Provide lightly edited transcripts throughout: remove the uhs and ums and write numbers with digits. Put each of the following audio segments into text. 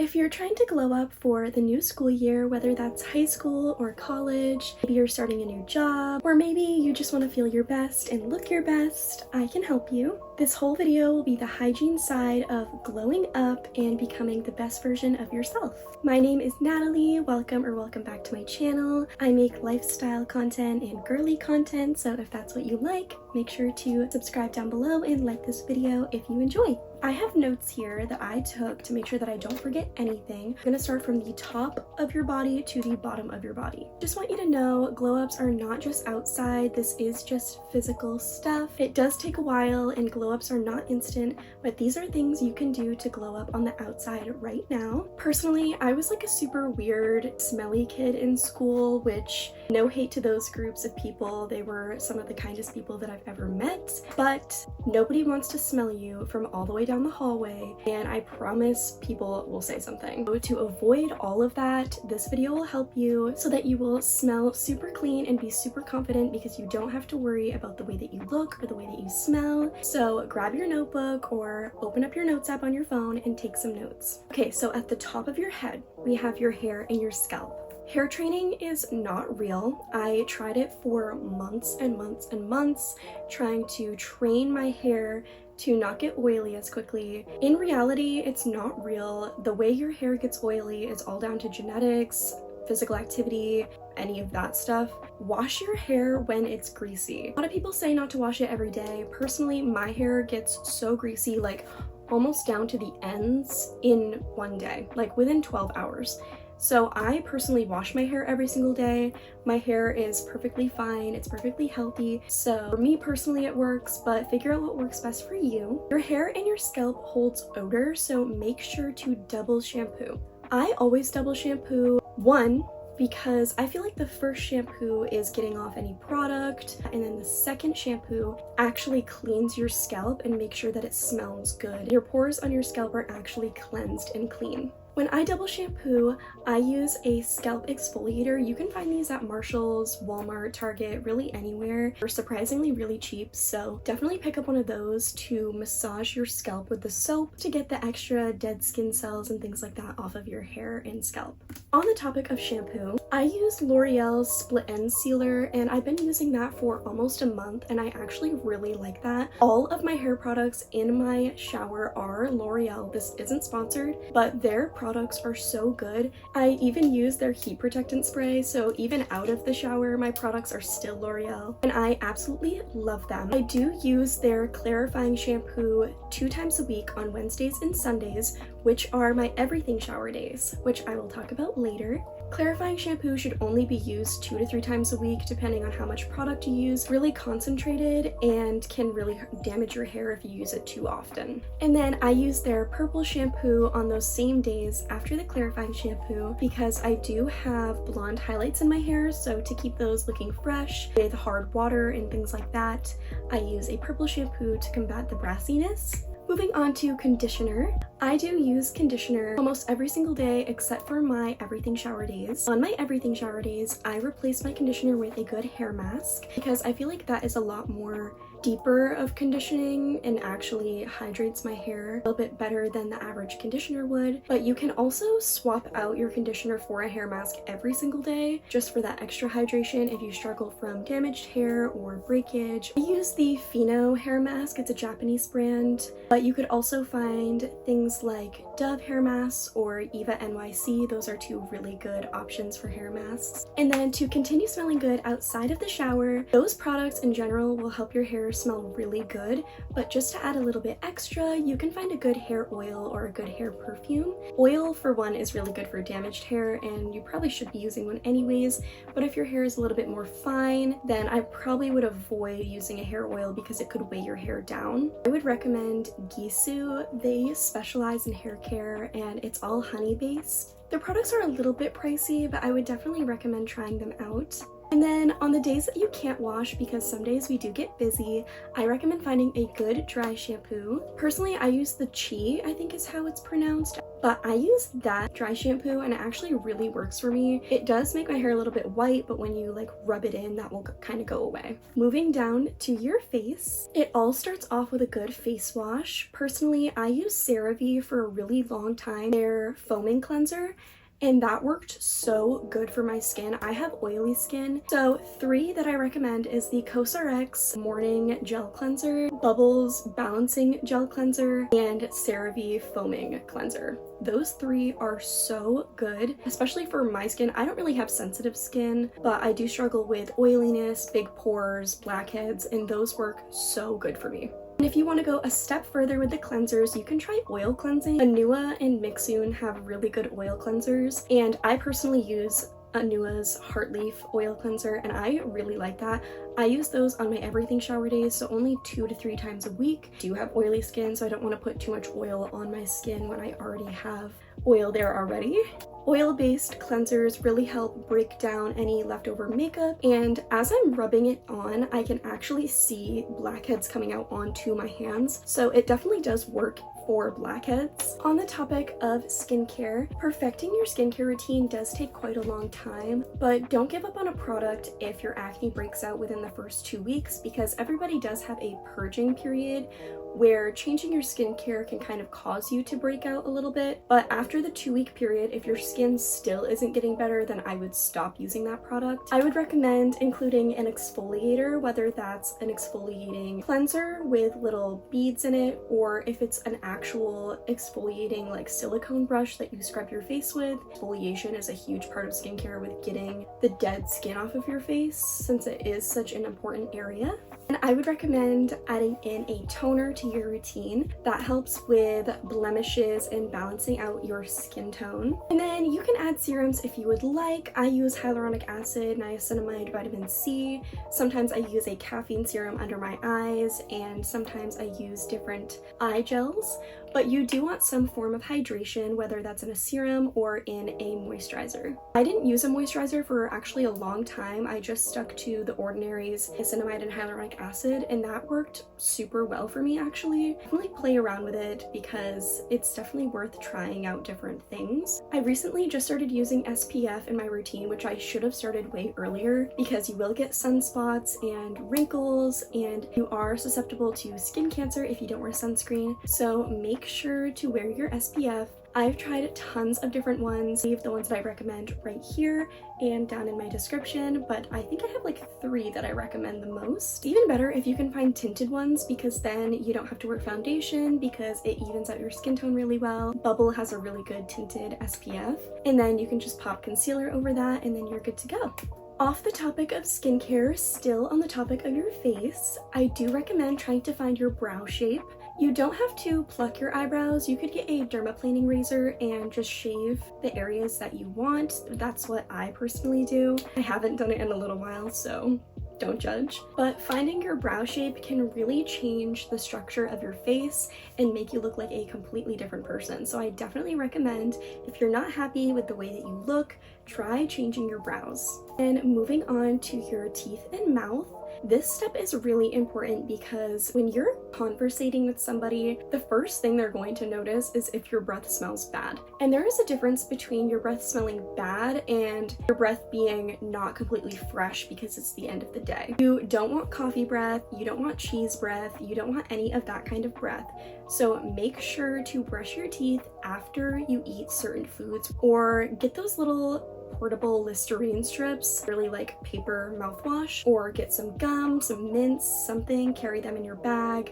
If you're trying to glow up for the new school year, whether that's high school or college, maybe you're starting a new job, or maybe you just want to feel your best and look your best, I can help you. This whole video will be the hygiene side of glowing up and becoming the best version of yourself. My name is Natalie. Welcome back to my channel. I make lifestyle content and girly content, so if that's what you like, make sure to subscribe down below and like this video if you enjoy. I have notes here that I took to make sure that I don't forget anything. I'm gonna start from the top of your body to the bottom of your body. Just want you to know, glow ups are not just outside. This is just physical stuff. It does take a while and glow ups are not instant, but these are things you can do to glow up on the outside right now. Personally, I was like a super weird, smelly kid in school, which no hate to those groups of people. They were some of the kindest people that I've ever met, but nobody wants to smell you from all the way down the hallway, and I promise people will say something. So to avoid all of that, this video will help you so that you will smell super clean and be super confident because you don't have to worry about the way that you look or the way that you smell. So grab your notebook or open up your notes app on your phone and take some notes. Okay, so at the top of your head, we have your hair and your scalp. Hair training is not real. I tried it for months and months and months, trying to train my hair to not get oily as quickly. In reality, it's not real. The way your hair gets oily is all down to genetics, physical activity, any of that stuff. Wash your hair when it's greasy. A lot of people say not to wash it every day. Personally, my hair gets so greasy, like almost down to the ends in one day, like within 12 hours. So I personally wash my hair every single day. My hair is perfectly fine, it's perfectly healthy. So for me personally it works, but figure out what works best for you. Your hair and your scalp holds odor, so make sure to double shampoo. I always double shampoo. One, because I feel like the first shampoo is getting off any product, and then the second shampoo actually cleans your scalp and makes sure that it smells good. Your pores on your scalp are actually cleansed and clean. When I double shampoo, I use a scalp exfoliator. You can find these at Marshall's, Walmart, Target, really anywhere. They're surprisingly really cheap, so definitely pick up one of those to massage your scalp with the soap to get the extra dead skin cells and things like that off of your hair and scalp. On the topic of shampoo, I use L'Oreal's Split End Sealer, and I've been using that for almost a month, and I actually really like that. All of my hair products in my shower are L'Oreal. This isn't sponsored, but their products are so good. I even use their heat protectant spray, so even out of the shower, my products are still L'Oreal, and I absolutely love them. I do use their clarifying shampoo 2 times a week on Wednesdays and Sundays, which are my everything shower days, which I will talk about later. Clarifying shampoo should only be used 2 to 3 times a week depending on how much product you use. Really concentrated and can really damage your hair if you use it too often. And then I use their purple shampoo on those same days after the clarifying shampoo because I do have blonde highlights in my hair, so to keep those looking fresh with hard water and things like that, I use a purple shampoo to combat the brassiness. Moving on to conditioner. I do use conditioner almost every single day except for my everything shower days. On my everything shower days, I replace my conditioner with a good hair mask because I feel like that is a lot more deeper of conditioning and actually hydrates my hair a little bit better than the average conditioner would. But you can also swap out your conditioner for a hair mask every single day just for that extra hydration if you struggle from damaged hair or breakage. I use the Fino hair mask. It's a Japanese brand, but you could also find things like Dove hair masks or Eva NYC. Those are 2 really good options for hair masks. And then to continue smelling good outside of the shower, those products in general will help your hair smell really good, but just to add a little bit extra, you can find a good hair oil or a good hair perfume. Oil, for one, is really good for damaged hair, and you probably should be using one anyways, but if your hair is a little bit more fine, then I probably would avoid using a hair oil because it could weigh your hair down. I would recommend Gisou. They specialize in hair care, and it's all honey based. Their products are a little bit pricey, but I would definitely recommend trying them out. And then on the days that you can't wash, because some days we do get busy, I recommend finding a good dry shampoo. Personally, I use the Chi, I think is how it's pronounced. but I use that dry shampoo and it actually really works for me. It does make my hair a little bit white, but when you like rub it in, that will kind of go away. Moving down to your face, it all starts off with a good face wash. Personally, I use CeraVe for a really long time, their foaming cleanser, and that worked so good for my skin. I have oily skin. So 3 that I recommend is the COSRX Morning Gel Cleanser, Bubbles Balancing Gel Cleanser, and CeraVe Foaming Cleanser. Those 3 are so good, especially for my skin. I don't really have sensitive skin, but I do struggle with oiliness, big pores, blackheads, and those work so good for me. And if you want to go a step further with the cleansers, you can try oil cleansing. Anua and Mixsoon have really good oil cleansers, and I personally use Anua's Heartleaf oil cleanser, and I really like that. I use those on my everything shower days, so only 2 to 3 times a week. I do have oily skin, so I don't want to put too much oil on my skin when I already have oil there already. Oil-based cleansers really help break down any leftover makeup, and as I'm rubbing it on, I can actually see blackheads coming out onto my hands, so it definitely does work for blackheads. On the topic of skincare, perfecting your skincare routine does take quite a long time, but don't give up on a product if your acne breaks out within the first 2 weeks, because everybody does have a purging period where changing your skincare can kind of cause you to break out a little bit. But after the 2-week period, if your skin still isn't getting better, then I would stop using that product. I would recommend including an exfoliator, whether that's an exfoliating cleanser with little beads in it, or if it's an actual exfoliating like silicone brush that you scrub your face with. Exfoliation is a huge part of skincare with getting the dead skin off of your face, since it is such an important area. And I would recommend adding in a toner to your routine that helps with blemishes and balancing out your skin tone. And then you can add serums if you would like. I use hyaluronic acid, niacinamide, vitamin C. Sometimes I use a caffeine serum under my eyes, and sometimes I use different eye gels. But you do want some form of hydration, whether that's in a serum or in a moisturizer. I didn't use a moisturizer for actually a long time. I just stuck to the Ordinary's niacinamide and hyaluronic acid, and that worked super well for me actually. Definitely play around with it because it's definitely worth trying out different things. I recently just started using SPF in my routine, which I should have started way earlier, because you will get sunspots and wrinkles, and you are susceptible to skin cancer if you don't wear sunscreen. So make sure to wear your SPF. I've tried tons of different ones. Leave the ones that I recommend right here and down in my description, but I think I have like 3 that I recommend the most. Even better if you can find tinted ones, because then you don't have to wear foundation because it evens out your skin tone really well. Bubble has a really good tinted SPF, and then you can just pop concealer over that and then you're good to go. Off the topic of skincare, still on the topic of your face, I do recommend trying to find your brow shape. You don't have to pluck your eyebrows. You could get a dermaplaning razor and just shave the areas that you want. That's what I personally do. I haven't done it in a little while, so don't judge. But finding your brow shape can really change the structure of your face and make you look like a completely different person. So I definitely recommend, if you're not happy with the way that you look, try changing your brows. And moving on to your teeth and mouth, this step is really important because when you're conversating with somebody, the first thing they're going to notice is if your breath smells bad. And there is a difference between your breath smelling bad and your breath being not completely fresh because it's the end of the day. You don't want coffee breath, you don't want cheese breath, you don't want any of that kind of breath. So make sure to brush your teeth after you eat certain foods, or get those little portable Listerine strips, really like paper mouthwash, or get some gum, some mints, something, carry them in your bag,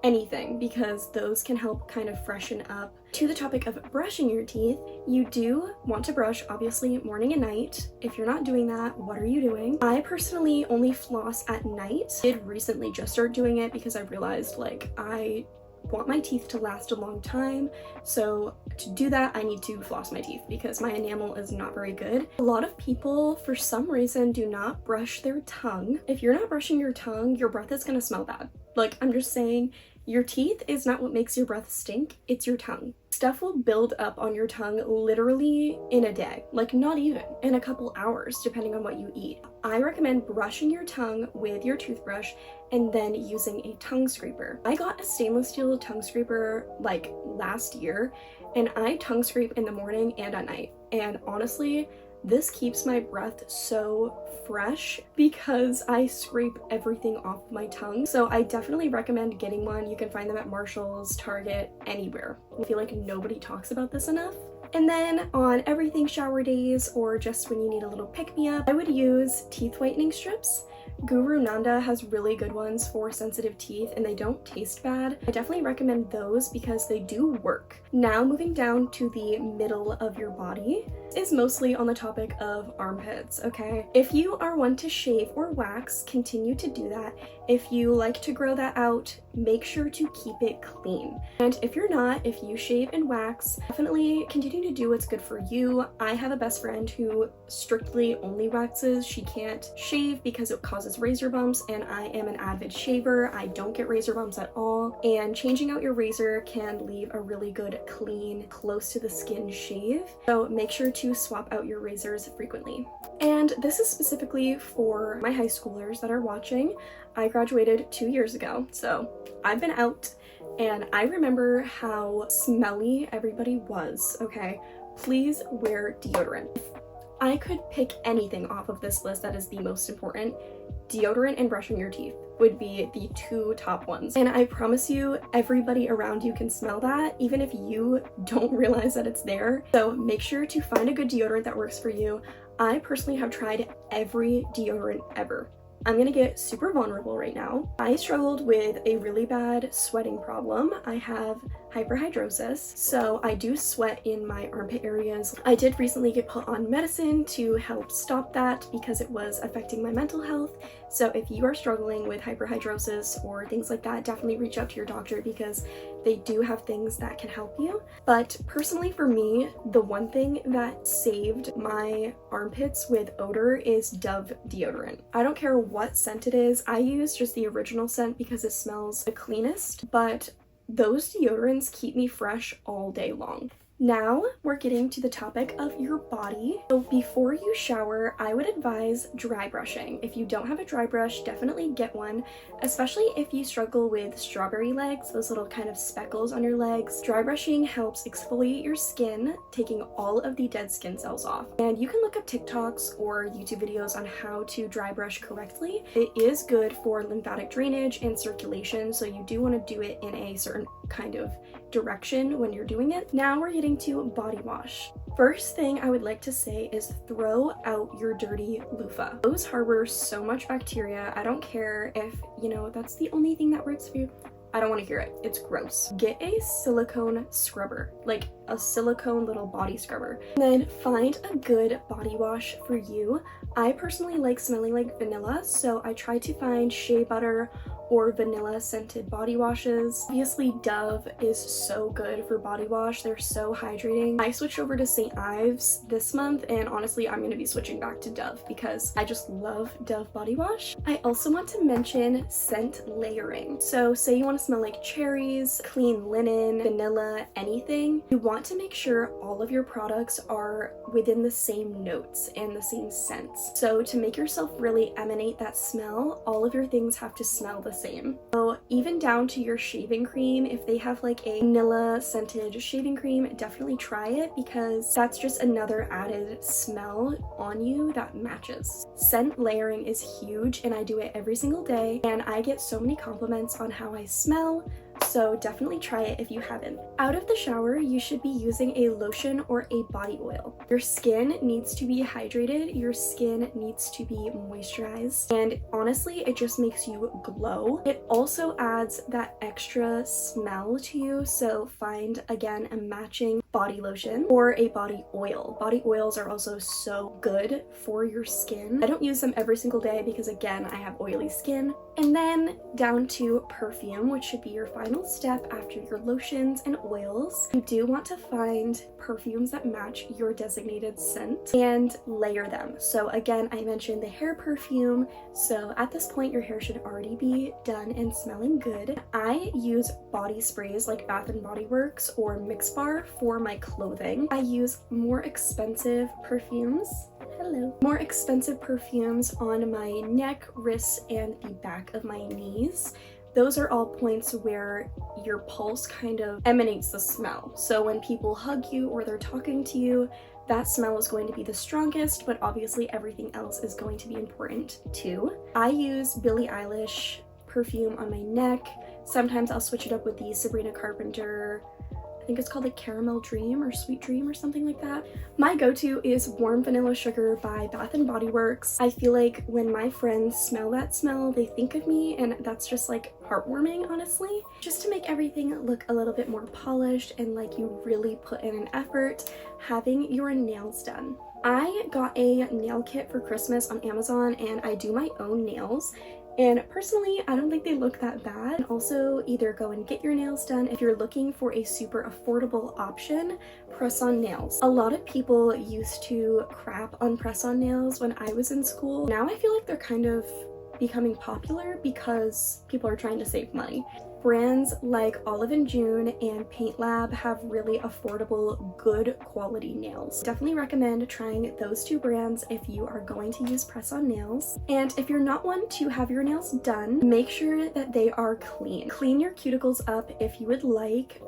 anything, because those can help kind of freshen up. To the topic of brushing your teeth, you do want to brush obviously morning and night. If you're not doing that, what are you doing? I personally only floss at night. I did recently just start doing it because I realized like I want my teeth to last a long time, so to do that I need to floss my teeth because my enamel is not very good. A lot of people for some reason do not brush their tongue. If you're not brushing your tongue, your breath is gonna smell bad. Like, I'm just saying, your teeth is not what makes your breath stink, it's your tongue. Stuff will build up on your tongue literally in a day, like not even, in a couple hours depending on what you eat. I recommend brushing your tongue with your toothbrush and then using a tongue scraper. I got a stainless steel tongue scraper like last year, and I tongue scrape in the morning and at night. And honestly, this keeps my breath so fresh because I scrape everything off my tongue. So I definitely recommend getting one. You can find them at Marshall's, Target, anywhere. I feel like nobody talks about this enough. And then on everything shower days or just when you need a little pick-me-up, I would use teeth whitening strips. Guru Nanda has really good ones for sensitive teeth and they don't taste bad. I definitely recommend those because they do work. Now moving down to the middle of your body is mostly on the topic of armpits, okay? If you are one to shave or wax, continue to do that. If you like to grow that out, make sure to keep it clean. And if you're not, if you shave and wax, definitely continue to do what's good for you. I have a best friend who strictly only waxes. She can't shave because it causes razor bumps, and I am an avid shaver. I don't get razor bumps at all, and changing out your razor can leave a really good, clean, close to the skin shave. So make sure to swap out your razors frequently. And this is specifically for my high schoolers that are watching. I graduated 2 years ago, so I've been out, and I remember how smelly everybody was, okay? Please wear deodorant. If I could pick anything off of this list that is the most important, deodorant and brushing your teeth would be the two top ones. And I promise you, everybody around you can smell that, even if you don't realize that it's there. So make sure to find a good deodorant that works for you. I personally have tried every deodorant ever. I'm gonna get super vulnerable right now. I struggled with a really bad sweating problem. I have hyperhidrosis, so I do sweat in my armpit areas. I did recently get put on medicine to help stop that because it was affecting my mental health. So if you are struggling with hyperhidrosis or things like that, definitely reach out to your doctor because they do have things that can help you. But personally for me, the one thing that saved my armpits with odor is Dove deodorant. I don't care what scent it is. I use just the original scent because it smells the cleanest, but those deodorants keep me fresh all day long. Now we're getting to the topic of your body. So before you shower, I would advise dry brushing. If you don't have a dry brush, definitely get one, especially if you struggle with strawberry legs, those little kind of speckles on your legs. Dry brushing helps exfoliate your skin, taking all of the dead skin cells off. And you can look up TikToks or YouTube videos on how to dry brush correctly. It is good for lymphatic drainage and circulation, so you do want to do it in a certain kind of direction when you're doing it. Now we're getting to body wash. First thing I would like to say is throw out your dirty loofah. Those harbor so much bacteria. I don't care if, that's the only thing that works for you. I don't want to hear it. It's gross. Get a silicone scrubber, like a silicone little body scrubber. And then find a good body wash for you. I personally like smelling like vanilla, so I try to find shea butter or vanilla scented body washes. Obviously, Dove is so good for body wash. They're so hydrating. I switched over to St. Ives this month, and honestly, I'm gonna be switching back to Dove because I just love Dove body wash. I also want to mention scent layering. So say you want to smell like cherries, clean linen, vanilla, anything, you want to make sure all of your products are within the same notes and the same scents. So to make yourself really emanate that smell, all of your things have to smell the same. So even down to your shaving cream, if they have like a vanilla scented shaving cream, definitely try it because that's just another added smell on you that matches. Scent layering is huge and I do it every single day, and I get so many compliments on how I smell. So definitely try it if you haven't. Out of the shower, you should be using a lotion or a body oil. Your skin needs to be hydrated, your skin needs to be moisturized, and honestly, it just makes you glow. It also adds that extra smell to you, so find, again, a matching body lotion or a body oil. Body oils are also so good for your skin. I don't use them every single day because, again, I have oily skin. And then down to perfume, which should be your final step after your lotions and oils. You do want to find perfumes that match your designated scent and layer them. So again, I mentioned the hair perfume. So at this point, your hair should already be done and smelling good. I use body sprays like Bath & Body Works or Mix Bar for my clothing. I use more expensive perfumes. More expensive perfumes on my neck, wrists, and the back of my knees. those are all points where your pulse kind of emanates the smell. So when people hug you or they're talking to you, that smell is going to be the strongest, but obviously everything else is going to be important too. I use Billie Eilish perfume on my neck. Sometimes I'll switch it up with the Sabrina Carpenter, I think it's called like Caramel Dream or Sweet Dream or something like that. My go-to is Warm Vanilla Sugar by Bath & Body Works. I feel like when my friends smell that smell, they think of me, and that's just like heartwarming, honestly. Just to make everything look a little bit more polished and like you really put in an effort having your nails done. I got a nail kit for Christmas on Amazon and I do my own nails. And personally, I don't think they look that bad. Also, either go and get your nails done. If you're looking for a super affordable option, press-on nails. A lot of people used to crap on press-on nails when I was in school. Now I feel like they're kind of becoming popular because people are trying to save money. Brands like Olive & June and Paint Lab have really affordable, good quality nails. Definitely recommend trying those two brands if you are going to use press-on nails. And if you're not one to have your nails done, make sure that they are clean. Clean your cuticles up if you would like.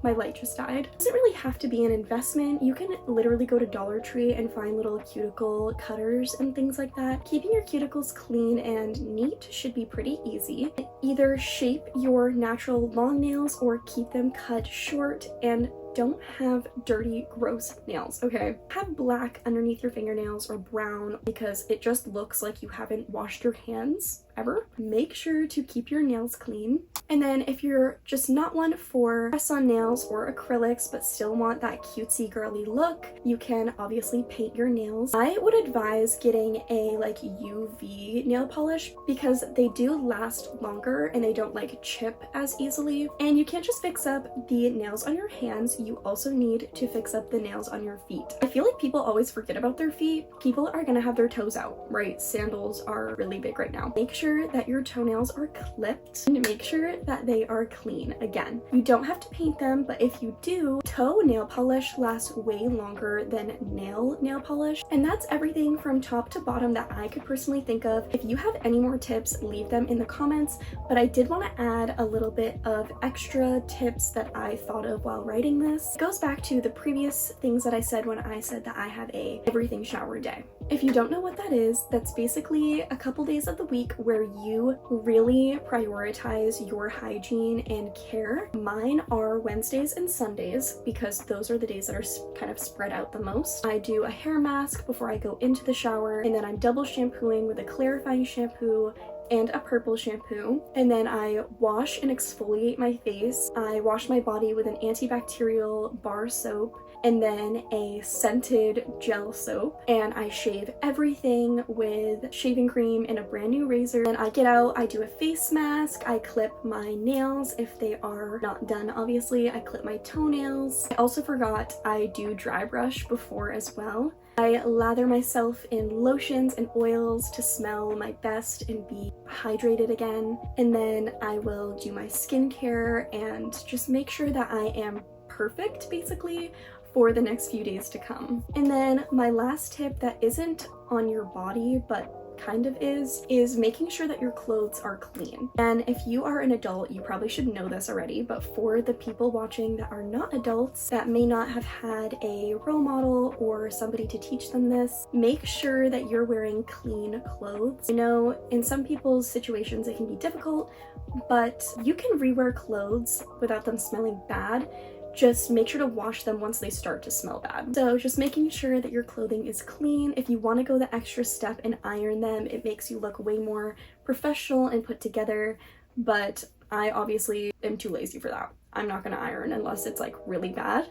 My light just died. It doesn't really have to be an investment. You can literally go to Dollar Tree and find little cuticle cutters and things like that. Keeping your cuticles clean and neat should be pretty easy. Either shape your natural long nails or keep them cut short, and don't have dirty, gross nails, okay? Have black underneath your fingernails or brown because it just looks like you haven't washed your hands ever. Make sure to keep your nails clean. And then if you're just not one for press-on nails or acrylics but still want that cutesy girly look, you can obviously paint your nails. I would advise getting a like UV nail polish because they do last longer and they don't like chip as easily. And you can't just fix up the nails on your hands, you also need to fix up the nails on your feet. I feel like people always forget about their feet. People are gonna have their toes out, right? Sandals are really big right now. Make sure that your toenails are clipped and make sure that they are clean. Again, you don't have to paint them, but if you do, toe nail polish lasts way longer than nail polish. And that's everything from top to bottom that I could personally think of. If you have any more tips, leave them in the comments, but I did want to add a little bit of extra tips that I thought of while writing this. It goes back to the previous things that I said when I said that I have a everything shower day. If you don't know what that is, that's basically a couple days of the week where you really prioritize your hygiene and care. Mine are Wednesdays and Sundays because those are the days that are kind of spread out the most. I do a hair mask before I go into the shower, and then I'm double shampooing with a clarifying shampoo and a purple shampoo, and then I wash and exfoliate my face. I wash my body with an antibacterial bar soap and then a scented gel soap, and I shave everything with shaving cream and a brand new razor. And I get out, I do a face mask, I clip my nails if they are not done, obviously. I clip my toenails. I also forgot I do dry brush before as well. I lather myself in lotions and oils to smell my best and be hydrated again. And then I will do my skincare and just make sure that I am perfect, basically, for the next few days to come. And then my last tip that isn't on your body, but kind of is making sure that your clothes are clean. And if you are an adult, you probably should know this already, but for the people watching that are not adults, that may not have had a role model or somebody to teach them this, make sure that you're wearing clean clothes. I know in some people's situations it can be difficult, but you can rewear clothes without them smelling bad. Just make sure to wash them once they start to smell bad. So just making sure that your clothing is clean. If you want to go the extra step and iron them, it makes you look way more professional and put together, but I obviously am too lazy for that. I'm not gonna iron unless it's like really bad.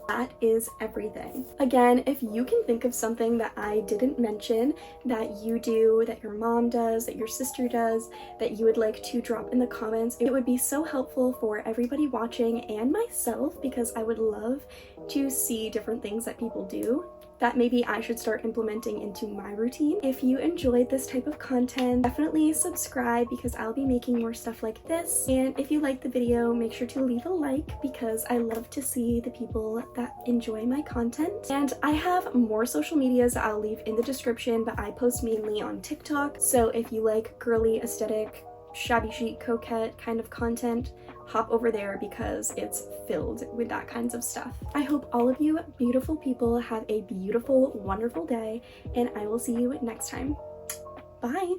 That is everything. Again, if you can think of something that I didn't mention that you do, that your mom does, that your sister does, that you would like to drop in the comments, it would be so helpful for everybody watching and myself because I would love to see different things that people do. that maybe I should start implementing into my routine. If you enjoyed this type of content, definitely subscribe because I'll be making more stuff like this. And if you liked the video, make sure to leave a like because I love to see the people that enjoy my content. And I have more social medias I'll leave in the description, but I post mainly on TikTok. So if you like girly aesthetic, shabby chic, coquette kind of content, hop over there because it's filled with that kinds of stuff. I hope all of you beautiful people have a beautiful, wonderful day, and I will see you next time. Bye!